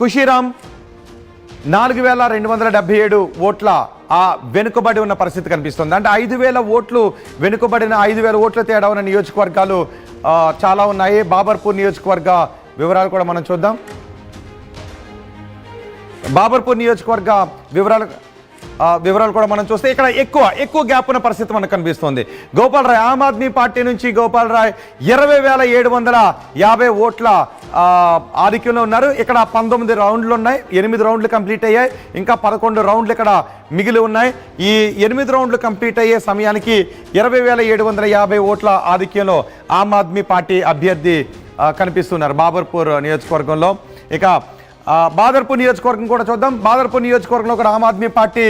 ఖుషీరామ్ 4277 ఓట్ల ఆ వెనుకబడి ఉన్న పరిస్థితి కనిపిస్తుంది. అంటే 5000 ఓట్లు వెనుకబడిన 5000 ఓట్ల తేడా ఉన్న నియోజకవర్గాలు చాలా ఉన్నాయి. బాబర్పూర్ నియోజకవర్గ వివరాలు కూడా మనం చూద్దాం. బాబర్పూర్ నియోజకవర్గ వివరాలు కూడా మనం చూస్తే ఇక్కడ ఎక్కువ గ్యాప్ ఉన్న పరిస్థితి మనకు కనిపిస్తుంది. గోపాల్ రాయ్ ఆమ్ ఆద్మీ పార్టీ నుంచి గోపాల్ రాయ్ 20,750 ఓట్ల ఆధిక్యంలో ఉన్నారు. ఇక్కడ 19 రౌండ్లు ఉన్నాయి. 8 రౌండ్లు కంప్లీట్ అయ్యాయి. ఇంకా 11 రౌండ్లు ఇక్కడ మిగిలి ఉన్నాయి. ఈ 8 రౌండ్లు కంప్లీట్ అయ్యే సమయానికి 20,750 ఓట్ల ఆధిక్యంలో ఆమ్ ఆద్మీ పార్టీ అభ్యర్థి కనిపిస్తున్నారు బాబర్పూర్ నియోజకవర్గంలో. ఇక బాదర్పూర్ నియోజకవర్గం కూడా చూద్దాం. బాదర్పూర్ నియోజకవర్గంలో కూడా ఆమ్ ఆద్మీ పార్టీ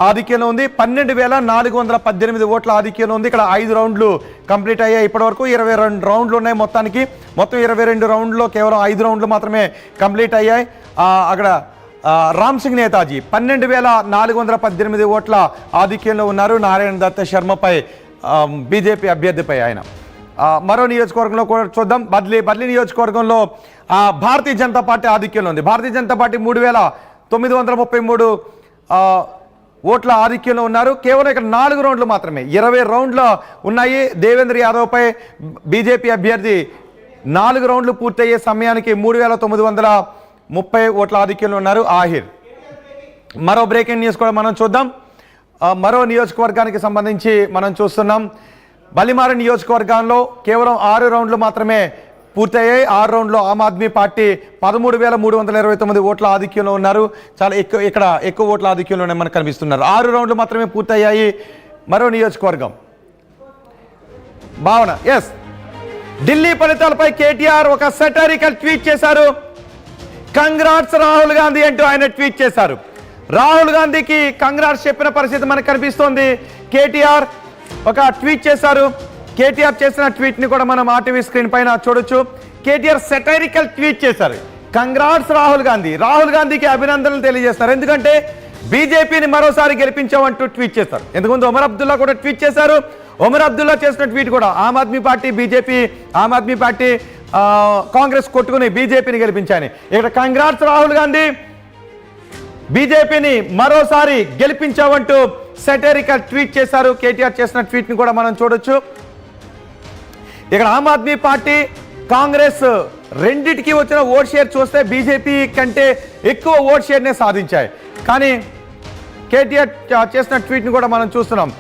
ఆధిక్యంలో ఉంది. 12,418 ఓట్ల ఆధిక్యంలో ఉంది. ఇక్కడ 5 రౌండ్లు కంప్లీట్ అయ్యాయి. ఇప్పటివరకు 22 రౌండ్లు ఉన్నాయి. మొత్తం 22 రౌండ్లో కేవలం 5 రౌండ్లు మాత్రమే కంప్లీట్ అయ్యాయి. అక్కడ రామ్ సింగ్ నేతాజీ 12,418 ఓట్ల ఆధిక్యంలో ఉన్నారు. నారాయణ దత్త శర్మపై బీజేపీ అభ్యర్థిపై ఆయన. మరో నియోజకవర్గంలో కూడా చూద్దాం. బద్లీ నియోజకవర్గంలో భారతీయ జనతా పార్టీ ఆధిక్యంలో ఉంది. భారతీయ జనతా పార్టీ 3,933 ఓట్ల ఆధిక్యంలో ఉన్నారు. కేవలం ఇక్కడ 4 రౌండ్లు మాత్రమే, 20 రౌండ్లు ఉన్నాయి. దేవేంద్ర యాదవ్పై బీజేపీ అభ్యర్థి 4 రౌండ్లు పూర్తయ్యే సమయానికి 3,930 ఓట్ల ఆధిక్యంలో ఉన్నారు. ఆహిర్. మరో బ్రేకింగ్ న్యూస్ కూడా మనం చూద్దాం. మరో నియోజకవర్గానికి సంబంధించి మనం చూస్తున్నాం. బలిమార నియోజకవర్గంలో కేవలం 6 రౌండ్లు మాత్రమే పూర్తయ్యాయి. 6 రౌండ్లో ఆమ్ ఆద్మీ పార్టీ 13,329 ఓట్ల ఆధిక్యంలో ఉన్నారు. చాలా ఎక్కువ ఓట్ల ఆధిక్యంలోనే మనకు కనిపిస్తున్నారు. 6 రౌండ్లు మాత్రమే పూర్తయ్యాయి. మరో నియోజకవర్గం భావన. ఢిల్లీ ఫలితాలపై కేటీఆర్ ఒక సెటరికల్ ట్వీట్ చేశారు. కంగ్రాట్స్ రాహుల్ గాంధీ అంటూ ఆయన ట్వీట్ చేశారు. రాహుల్ గాంధీకి కంగ్రాట్స్ చెప్పిన పరిస్థితి మనకు కనిపిస్తోంది. కేటీఆర్ ఒక ట్వీట్ చేశారు. కేటీఆర్ చేసిన ట్వీట్ ని కూడా మనం ఆర్టీవీ స్క్రీన్ పైన చూడొచ్చు. కేటీఆర్ సెటైరికల్ ట్వీట్ చేశారు. కంగ్రాట్స్ రాహుల్ గాంధీ. రాహుల్ గాంధీకి అభినందనలు తెలియజేస్తారు. ఎందుకంటే బీజేపీని మరోసారి గెలిపించామంటూ ట్వీట్ చేస్తారు. ఎందుకంటే ఒమర్ అబ్దుల్లా కూడా ట్వీట్ చేశారు. ఒమర్ అబ్దుల్లా చేసిన ట్వీట్ కూడా Aam Aadmi party BJP, Aam Aadmi party Congress కొట్టుకుని బీజేపీని గెలిపించాయని. ఇక్కడ కంగ్రాట్స్ రాహుల్ గాంధీ, బీజేపీని మరోసారి గెలిపించామంటూ సెటరికల్ ట్వీట్ చేశారు. కేటీఆర్ చేసిన ట్వీట్ ని కూడా మనం చూడొచ్చు. ఇక్కడ ఆమ్ ఆద్మీ పార్టీ కాంగ్రెస్ రెండిటికి వచ్చిన ఓట్ షేర్ చూస్తే బీజేపీ కంటే ఎక్కువ ఓట్ షేర్నే సాధించాయి. కానీ కేటీఆర్ చేసిన ట్వీట్ని కూడా మనం చూస్తున్నాం.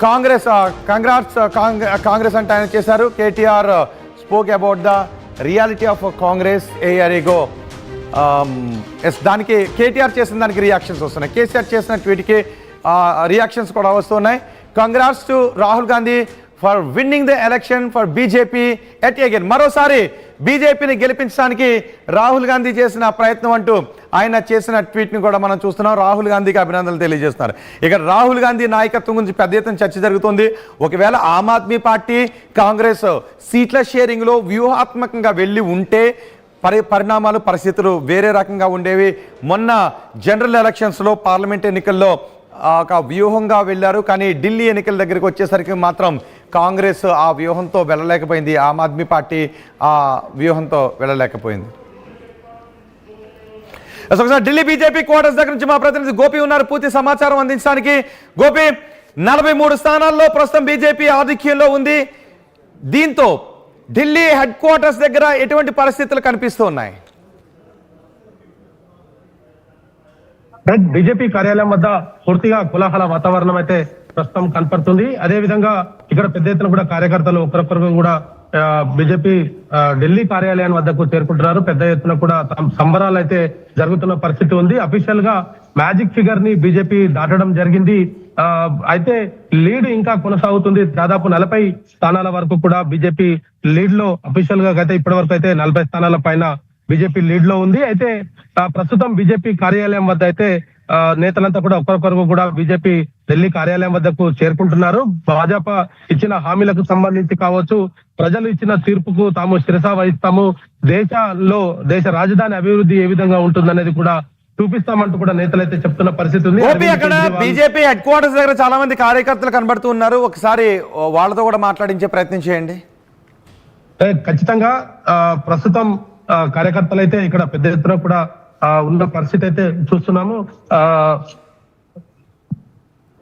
కంగ్రాట్స్ కాంగ్రెస్ అంటే ఆయన చేశారు. KTR spoke about the reality of Congress A year ago. దానికి కేటీఆర్ చేసిన దానికి రియాక్షన్స్ వస్తున్నాయి. కేసీఆర్ చేసిన ట్వీట్కి రియాక్షన్స్ కూడా వస్తున్నాయి. Congrats to Rahul Gandhi for winning the election for BJP at again. మరోసారి బీజేపీని గెలిపించడానికి రాహుల్ గాంధీ చేసిన ప్రయత్నం అంటూ ఆయన చేసిన ట్వీట్ని కూడా మనం చూస్తున్నాం. రాహుల్ గాంధీకి అభినందనలు తెలియజేస్తున్నారు. ఇక రాహుల్ గాంధీ నాయకత్వం గురించి పెద్ద ఎత్తున చర్చ జరుగుతుంది. ఒకవేళ ఆమ్ ఆద్మీ పార్టీ కాంగ్రెస్ సీట్ల షేరింగ్లో వ్యూహాత్మకంగా వెళ్ళి ఉంటే పరిస్థితులు వేరే రకంగా ఉండేవి. మొన్న జనరల్ ఎలక్షన్స్లో పార్లమెంట్ ఎన్నికల్లో ఒక వ్యూహంగా వెళ్ళారు. కానీ ఢిల్లీ ఎన్నికల దగ్గరికి వచ్చేసరికి మాత్రం కాంగ్రెస్ ఆ వ్యూహంతో వెళ్ళలేకపోయింది. ఆమ్ ఆద్మీ పార్టీ ఆ వ్యూహంతో వెళ్ళలేకపోయింది. ఒకసారి ఢిల్లీ బీజేపీ క్వార్టర్స్ దగ్గర నుంచి మా ప్రతినిధి గోపి ఉన్నారు పూర్తి సమాచారం అందించడానికి. గోపి, 43 స్థానాల్లో ప్రస్తుతం బీజేపీ ఆధిక్యంలో ఉంది. దీంతో ఢిల్లీ హెడ్ క్వార్టర్స్ దగ్గర ఎటువంటి పరిస్థితులు కనిపిస్తూ ఉన్నాయి? బీజేపీ కార్యాలయం వద్ద పూర్తిగా కోలాహల వాతావరణం అయితే ప్రస్తుతం కనపడుతుంది. అదే విధంగా ఇక్కడ పెద్ద ఎత్తున కూడా కార్యకర్తలు ఒకరొకరు కూడా బీజేపీ ఢిల్లీ కార్యాలయం వద్దకు చేరుకుంటున్నారు. పెద్ద ఎత్తున కూడా సంబరాలు అయితే జరుగుతున్న పరిస్థితి ఉంది. అఫీషియల్ గా మ్యాజిక్ ఫిగర్ ని బీజేపీ దాటడం జరిగింది. అయితే లీడ్ ఇంకా కొనసాగుతుంది. దాదాపు 40 స్థానాల వరకు కూడా బీజేపీ లీడ్ లో అఫీషియల్ గా అయితే ఇప్పటి వరకు అయితే 40 స్థానాల పైన బీజేపీ లీడ్ లో ఉంది. అయితే ప్రస్తుతం బీజేపీ కార్యాలయం వద్ద అయితే నేతలంతా కూడా ఒకరొకరు కూడా బీజేపీ ఢిల్లీ కార్యాలయం వద్దకు చేరుకుంటున్నారు. భాజపా ఇచ్చిన హామీలకు సంబంధించి కావచ్చు, ప్రజలు ఇచ్చిన తీర్పుకు తాము శిరస వహిస్తాము, దేశ రాజధాని అభివృద్ధి ఏ విధంగా ఉంటుందనేది కూడా చూపిస్తామంటూ కూడా నేతలైతే చెప్తున్న పరిస్థితి ఉంది. అక్కడ బీజేపీ హెడ్ క్వార్టర్స్ దగ్గర చాలా మంది కార్యకర్తలు కనబడుతూ ఉన్నారు. ఒకసారి వాళ్ళతో కూడా మాట్లాడించే ప్రయత్నం చేయండి. ఖచ్చితంగా ప్రస్తుతం కార్యకర్తలు అయితే ఇక్కడ పెద్ద ఎత్తున కూడా ఉన్న పరిస్థితి అయితే చూస్తున్నాము.